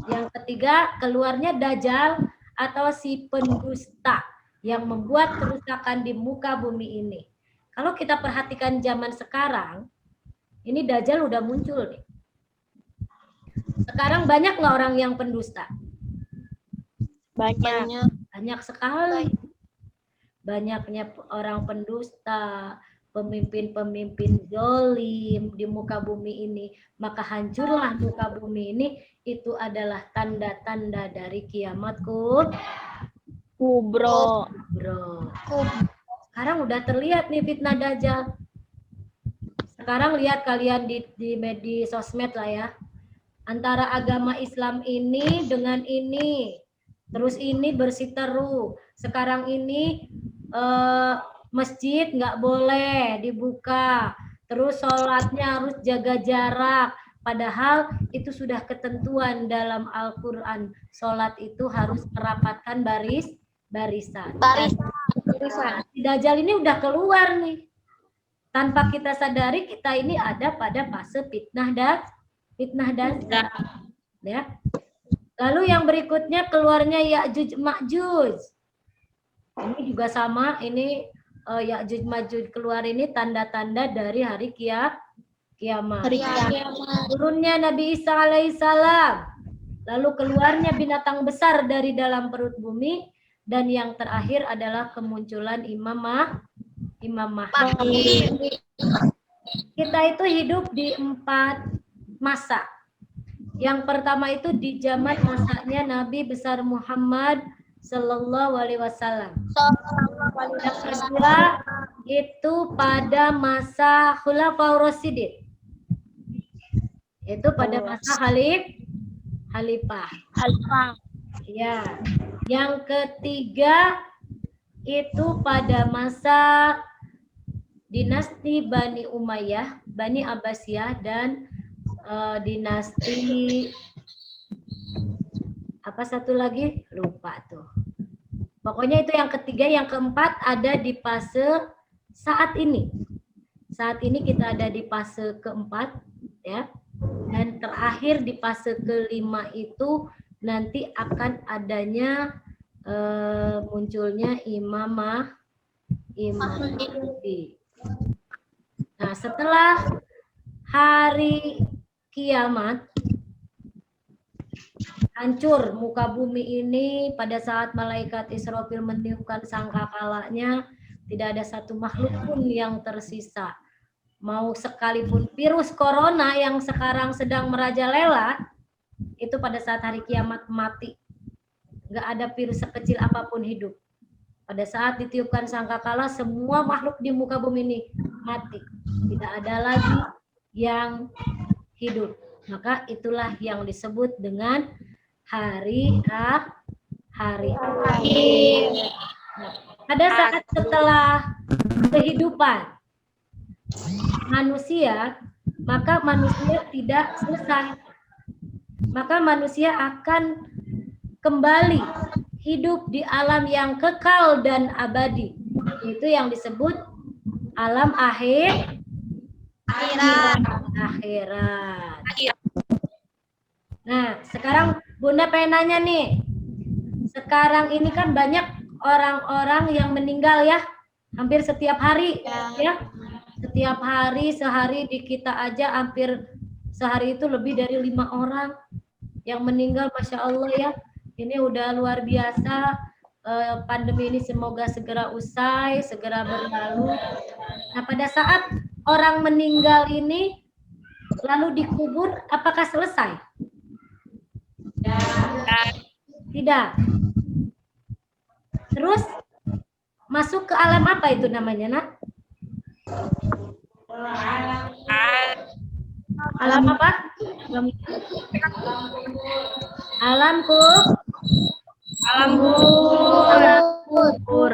Yang ketiga, keluarnya Dajjal atau si pendusta yang membuat kerusakan di muka bumi ini. Kalau kita perhatikan zaman sekarang, ini Dajjal udah muncul nih. Sekarang banyak nggak orang yang pendusta? Banyak sekali. Banyaknya orang pendusta, pemimpin-pemimpin zalim di muka bumi ini. Maka hancurlah muka bumi ini. Itu adalah tanda-tanda dari kiamat Kubro. Bro. Sekarang udah terlihat nih fitnah Dajjal. Sekarang lihat kalian di media sosmed lah ya. Antara agama Islam ini dengan ini. Terus ini bersiteru. Sekarang ini masjid nggak boleh dibuka. Terus sholatnya harus jaga jarak. Padahal itu sudah ketentuan dalam Al-Quran. Sholat itu harus merapatkan barisan. Si Dajjal ini udah keluar nih. Tanpa kita sadari kita ini ada pada fase fitnah Dajjal. Ya. Lalu yang berikutnya keluarnya Ya'juj Ma'juj. Ini juga sama, ini Ya'juj Ma'juj keluar ini tanda-tanda dari hari kiamat. Turunnya Nabi Isa alaihissalam. Lalu keluarnya binatang besar dari dalam perut bumi. Dan yang terakhir adalah kemunculan Imam Mahdi. Kita itu hidup di 4 masa. Yang pertama itu di zaman masanya Nabi besar Muhammad Sallallahu Alaihi Wasallam. Yang kedua itu pada masa Khulafaur Rasyidin. Itu pada masa Khalifah. Ya. Yang ketiga itu pada masa dinasti Bani Umayyah, Bani Abbasiyah, dan dinasti apa satu lagi lupa tuh. Pokoknya itu yang ketiga. Yang keempat ada di fase saat ini. Saat ini kita ada di fase keempat, ya. Dan terakhir di fase kelima itu nanti akan adanya munculnya Imam Mahdi. Nah, setelah hari kiamat, hancur muka bumi ini pada saat malaikat Israfil meniupkan sangkakalanya, tidak ada satu makhluk pun yang tersisa. Mau sekalipun virus corona yang sekarang sedang merajalela, itu pada saat hari kiamat mati. Nggak ada virus sekecil apapun hidup. Pada saat ditiupkan sangkakala, semua makhluk di muka bumi ini mati. Tidak ada lagi yang hidup. Maka itulah yang disebut dengan hari akhir. Nah, pada saat setelah kehidupan manusia, maka manusia tidak selesai. Maka manusia akan kembali hidup di alam yang kekal dan abadi. Itu yang disebut alam akhirat. Nah, sekarang Bunda pengen nanya nih. Sekarang ini kan banyak orang-orang yang meninggal ya, hampir setiap hari ya. Setiap hari, sehari di kita aja hampir sehari itu lebih dari 5 orang yang meninggal, Masya Allah ya. Ini udah luar biasa. Pandemi ini semoga segera usai, segera berlalu. Nah, pada saat orang meninggal ini lalu dikubur, apakah selesai? Tidak. Terus masuk ke alam apa itu namanya, Nak? Alam apa? Alam kubur.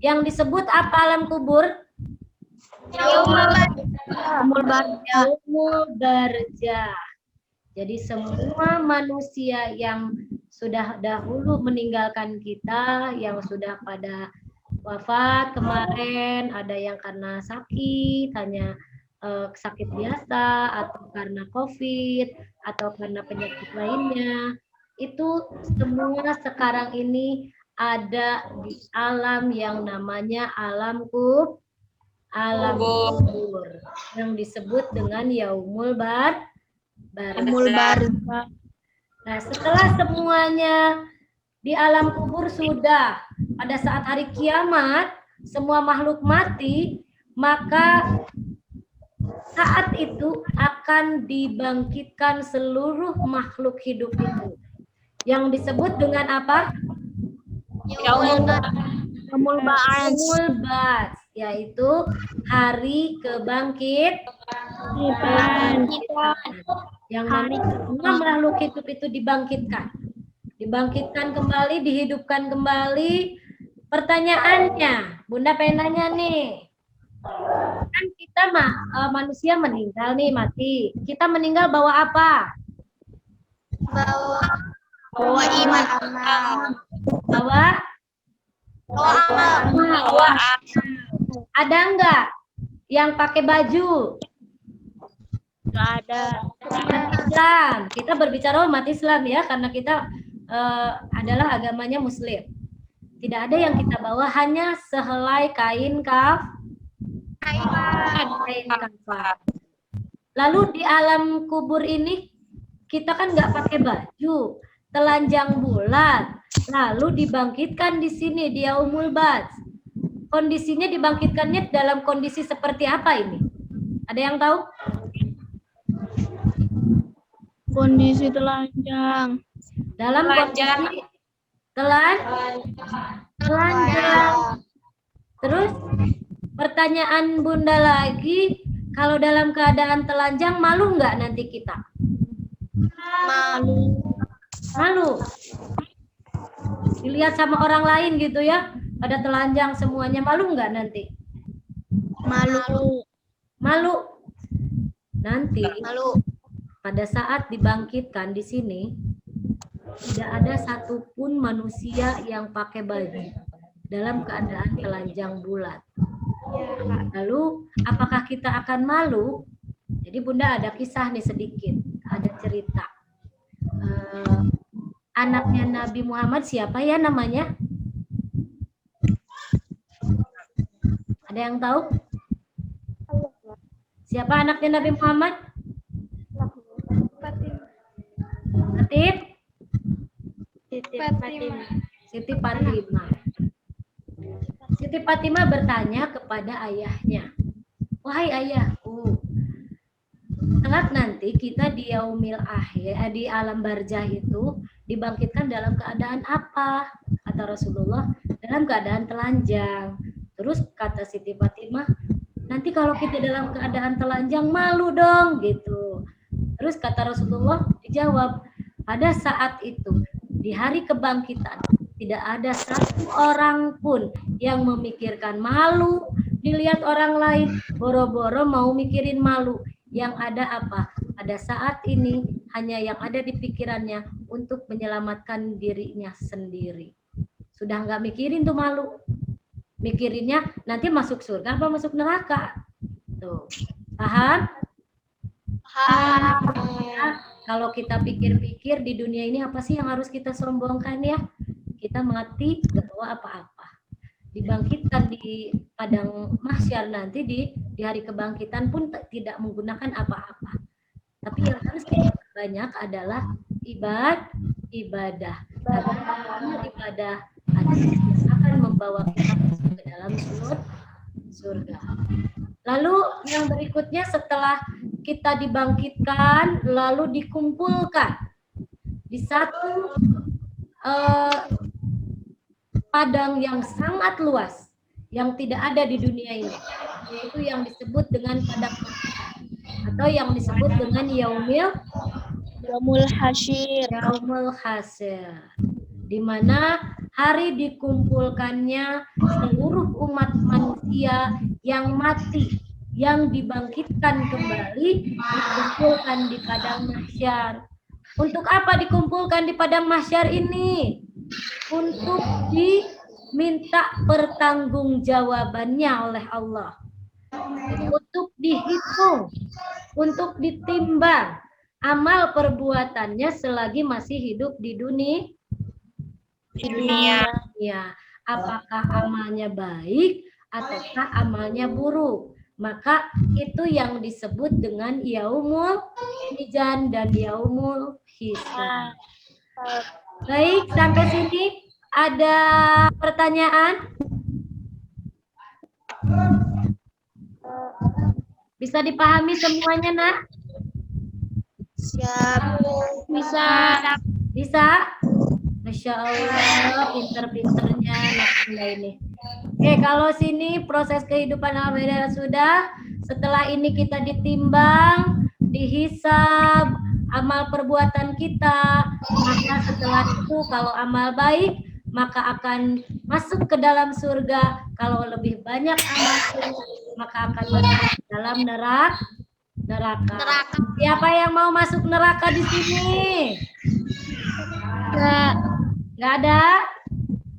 Yang disebut apa alam kubur? Yaumul barzah. Jadi semua manusia yang sudah dahulu meninggalkan kita, yang sudah pada wafat kemarin, ada yang karena sakit, hanya sakit biasa, atau karena COVID, atau karena penyakit lainnya, itu semua sekarang ini ada di alam yang namanya alam kubur, yang disebut dengan Yaumul Barzah. Nah, setelah semuanya di alam kubur sudah, pada saat hari kiamat semua makhluk mati, maka saat itu akan dibangkitkan seluruh makhluk hidup itu. Yang disebut dengan apa? Yaumul Ba'ats. Yaumul Ba'ats, yaitu hari kebangkitan. Yang mana semua makhluk hidup itu dibangkitkan. Dibangkitkan kembali, dihidupkan kembali. Pertanyaannya, Bunda pengen nanya nih. Kan kita manusia meninggal nih, mati. Kita meninggal bawa apa? Bawa iman amal. Bawa ada enggak yang pakai baju? Nggak ada. Umat Islam. Kita berbicara umat Islam ya, karena kita adalah agamanya Muslim. Tidak ada yang kita bawa, hanya sehelai kain kafan. Lalu di alam kubur ini kita kan nggak pakai baju, telanjang bulat, lalu dibangkitkan di sini di Yaumul Ba'ats. Kondisinya dibangkitkannya dalam kondisi seperti apa ini? Ada yang tahu? Kondisi telanjang. Dalam kondisi telanjang. Terus pertanyaan Bunda lagi, kalau dalam keadaan telanjang malu nggak nanti kita? Malu. Dilihat sama orang lain gitu ya, pada telanjang semuanya, malu nggak nanti? Malu. Nanti pada saat dibangkitkan di sini tidak ada satupun manusia yang pakai baju dalam keadaan telanjang bulat. Lalu apakah kita akan malu? Jadi Bunda ada kisah nih sedikit, ada cerita. Anaknya Nabi Muhammad siapa ya namanya? Ada yang tahu? Siapa anaknya Nabi Muhammad? Siti Fatimah. Siti Fatimah bertanya kepada ayahnya, wahai ayahku, kelak nanti kita di yaumil akhir, di alam barzah itu dibangkitkan dalam keadaan apa? Kata Rasulullah, dalam keadaan telanjang. Terus kata Siti Fatimah, nanti kalau kita dalam keadaan telanjang malu dong gitu. Terus kata Rasulullah dijawab, pada saat itu di hari kebangkitan tidak ada satu orang pun yang memikirkan malu dilihat orang lain, boro-boro mau mikirin malu. Yang ada apa? Pada saat ini hanya yang ada di pikirannya untuk menyelamatkan dirinya sendiri. Sudah nggak mikirin tuh malu. Mikirinnya nanti masuk surga apa masuk neraka. Tuh. Paham? Ya, kalau kita pikir-pikir di dunia ini apa sih yang harus kita sombongkan ya? Kita mati nggak bawa apa-apa. Dibangkitkan di padang mahsyar nanti di hari kebangkitan pun tidak menggunakan apa-apa. Tapi yang harus kita banyak adalah ibadah. Karena ibadah akan membawa kita ke dalam surga. Lalu yang berikutnya setelah kita dibangkitkan lalu dikumpulkan di satu padang yang sangat luas yang tidak ada di dunia ini, yaitu yang disebut dengan padang mahsyar atau yang disebut dengan Yaumul Hasyr, di mana hari dikumpulkannya seluruh umat manusia yang mati, yang dibangkitkan kembali, dikumpulkan di padang mahsyar. Untuk apa dikumpulkan di padang mahsyar ini? Untuk diminta pertanggungjawabannya oleh Allah. Untuk dihitung, untuk ditimbang amal perbuatannya selagi masih hidup di dunia. Apakah amalnya baik ataukah amalnya buruk? Maka itu yang disebut dengan Yaumul Mizan dan Yaumul Hisab. Baik, sampai sini ada pertanyaan? Bisa dipahami semuanya, Nak? Siap. Bisa? Masya Allah, pinter-pinternya anak Anda ini. Oke, kalau sini proses kehidupan Al-Baqarah sudah. Setelah ini kita ditimbang, dihisab amal perbuatan kita. Maka setelah itu kalau amal baik, maka akan masuk ke dalam surga. Kalau lebih banyak amal buruk, maka akan masuk ke dalam neraka. Siapa yang mau masuk neraka di sini? Nggak ada?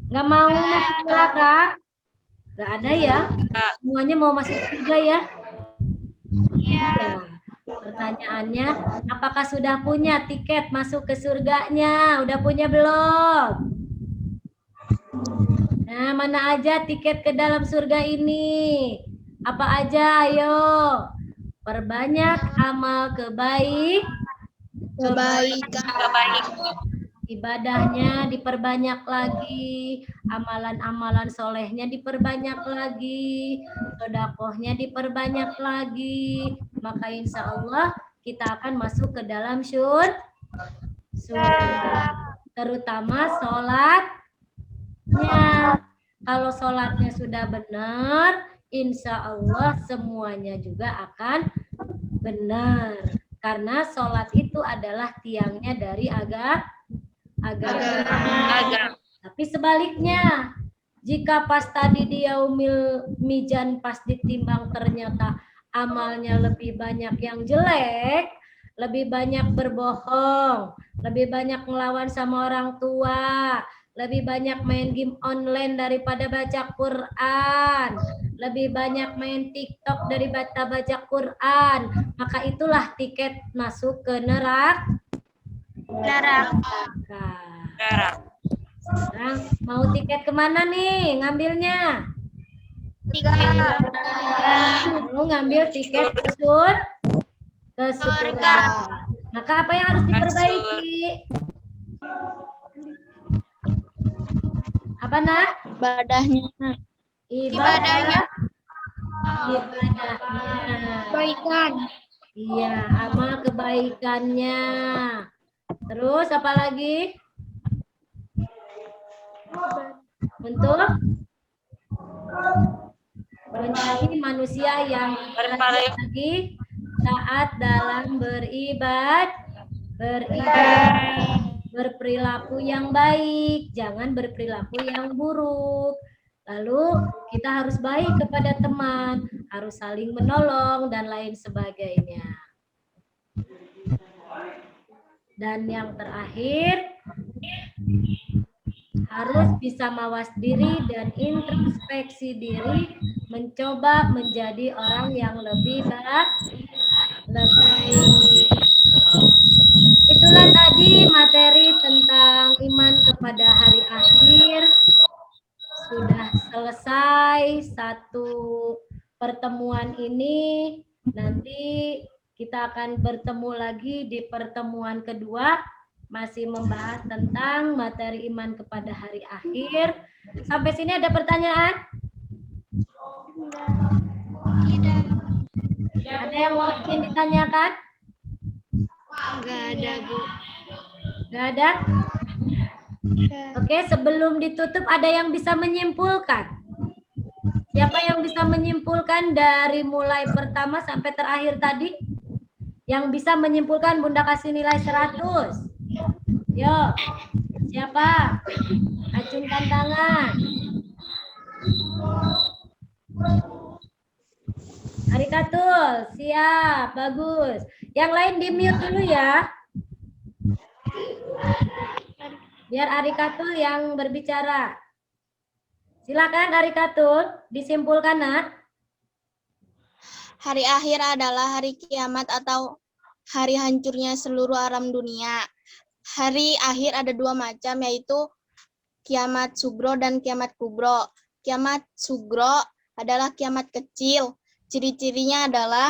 Nggak mau masuk neraka? Nggak ada ya? Semuanya mau masuk surga ya? Iya. Pertanyaannya, apakah sudah punya tiket masuk ke surganya? Udah punya belum? Nah, mana aja tiket ke dalam surga ini? Apa aja? Ayo. Perbanyak amal kebaikan. Ibadahnya diperbanyak lagi, amalan-amalan solehnya diperbanyak lagi, sedekahnya diperbanyak lagi, maka insya Allah kita akan masuk ke dalam surga. Terutama sholatnya. Kalau sholatnya sudah benar, insya Allah semuanya juga akan benar. Karena sholat itu adalah tiangnya dari agama. Tapi sebaliknya, jika pas tadi di yaumil mizan pas ditimbang ternyata amalnya lebih banyak yang jelek, lebih banyak berbohong, lebih banyak ngelawan sama orang tua, lebih banyak main game online daripada baca Quran, lebih banyak main TikTok dari baca Quran, maka itulah tiket masuk ke neraka. Sekarang mau tiket kemana nih ngambilnya? Mau ngambil tiket ke surga. Maka apa yang harus diperbaiki? Apa nak? Ibadahnya. Kebaikan. Iya, amal kebaikannya. Terus apa lagi? Untuk menjadi manusia yang lagi taat dalam berperilaku yang baik, jangan berperilaku yang buruk. Lalu kita harus baik kepada teman, harus saling menolong dan lain sebagainya. Dan yang terakhir, harus bisa mawas diri dan introspeksi diri, mencoba menjadi orang yang lebih baik. Itulah tadi materi tentang iman kepada hari akhir. Sudah selesai satu pertemuan ini. Nanti kita akan bertemu lagi di pertemuan kedua, masih membahas tentang materi iman kepada hari akhir. Sampai sini ada pertanyaan? Tidak. Ada yang ingin ditanyakan? Enggak ada, Bu. Nggak ada? Oke, sebelum ditutup ada yang bisa menyimpulkan? Siapa yang bisa menyimpulkan dari mulai pertama sampai terakhir tadi? Yang bisa menyimpulkan Bunda kasih nilai 100. Yo, siapa? Acungkan tangan. Arikatul, siap, bagus. Yang lain di mute dulu ya. Biar Arikatul yang berbicara. Silakan Arikatul, disimpulkan nak. Hari akhir adalah hari kiamat atau hari hancurnya seluruh alam dunia. Hari akhir ada dua macam, yaitu kiamat sugro dan kiamat kubro. Kiamat sugro adalah kiamat kecil. Ciri-cirinya adalah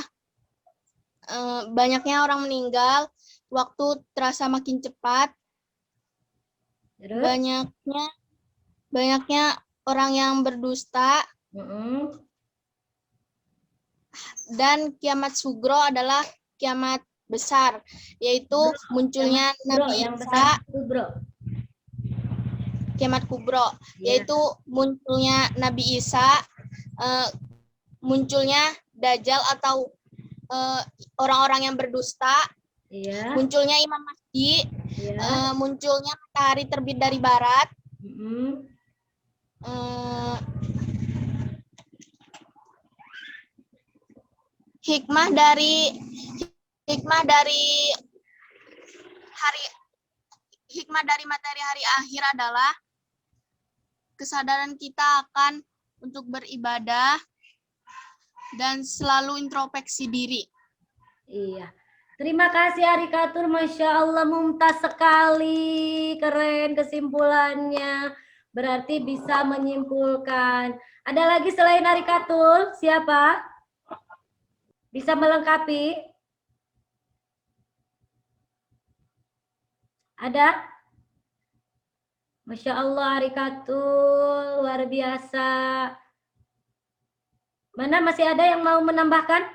banyaknya orang meninggal, waktu terasa makin cepat, Terus? banyaknya orang yang berdusta. Dan kiamat sugro adalah kiamat besar, yaitu munculnya Nabi yang Isa. besar itu, bro. kiamat kubro, Ya. yaitu munculnya Nabi Isa, munculnya Dajjal atau orang-orang yang berdusta, Iya. munculnya Imam Mahdi, Iya. munculnya matahari terbit dari barat, Mm-mm. hikmah dari materi hari akhir adalah kesadaran kita akan untuk beribadah dan selalu introspeksi diri. Iya. Terima kasih Arikatur, Masya Allah mumtaz sekali, keren kesimpulannya. Berarti bisa menyimpulkan. Ada lagi selain Arikatur? Siapa? Bisa melengkapi? Ada? Masya Allah Arikatul, luar biasa. Mana masih ada yang mau menambahkan?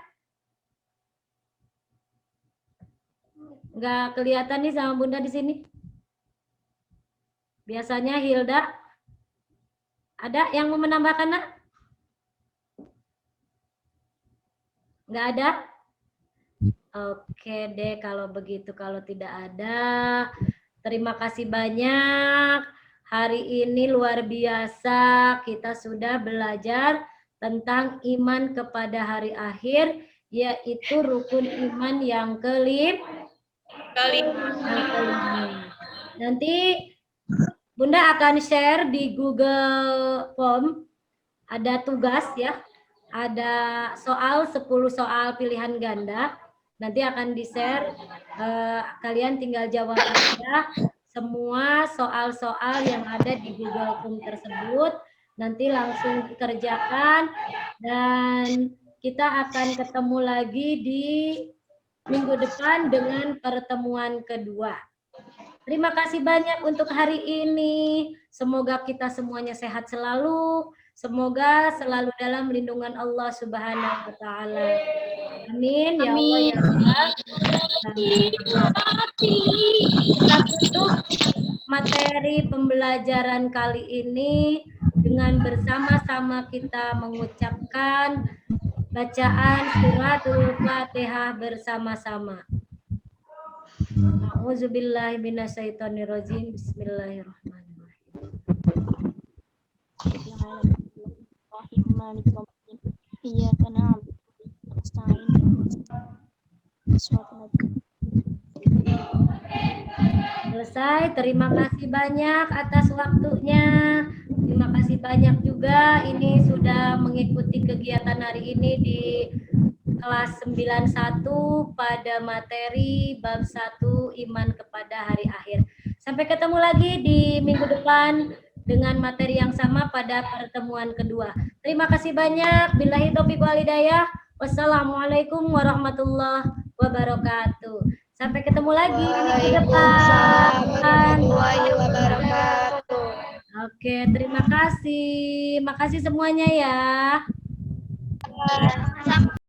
Nggak kelihatan nih sama Bunda di sini. Biasanya Hilda. Ada yang mau menambahkan, Nak? Nggak ada? Oke deh, kalau begitu. Kalau tidak ada, terima kasih banyak. Hari ini luar biasa. Kita sudah belajar tentang iman kepada hari akhir, yaitu rukun iman yang kelima. Nanti Bunda akan share di Google Form, ada tugas ya, ada soal 10 soal pilihan ganda, nanti akan di-share, kalian tinggal jawab aja semua soal-soal yang ada di Google Form tersebut, nanti langsung dikerjakan, dan kita akan ketemu lagi di minggu depan dengan pertemuan kedua. Terima kasih banyak untuk hari ini. Semoga kita semuanya sehat selalu. Semoga selalu dalam lindungan Allah Subhanahu wa Ta'ala. Amin. Ya Allah ya Allah. Kita tutup materi pembelajaran kali ini dengan bersama-sama kita mengucapkan bacaan suratul Fatihah bersama-sama. A'udzubillahi minasyaitonirrajim. Bismillahirrahmanirrahim. Iyyaka na'budu wa nasta'in. Selesai. Terima kasih banyak atas waktunya. Terima kasih banyak juga ini sudah mengikuti kegiatan hari ini di kelas 91 pada materi bab 1 iman kepada hari akhir. Sampai ketemu lagi di minggu depan dengan materi yang sama pada pertemuan kedua. Terima kasih banyak. Billahi taufiq wal hidayah. Wassalamualaikum warahmatullahi wabarakatuh. Sampai ketemu lagi di minggu depan. Oke, terima kasih. Makasih semuanya ya.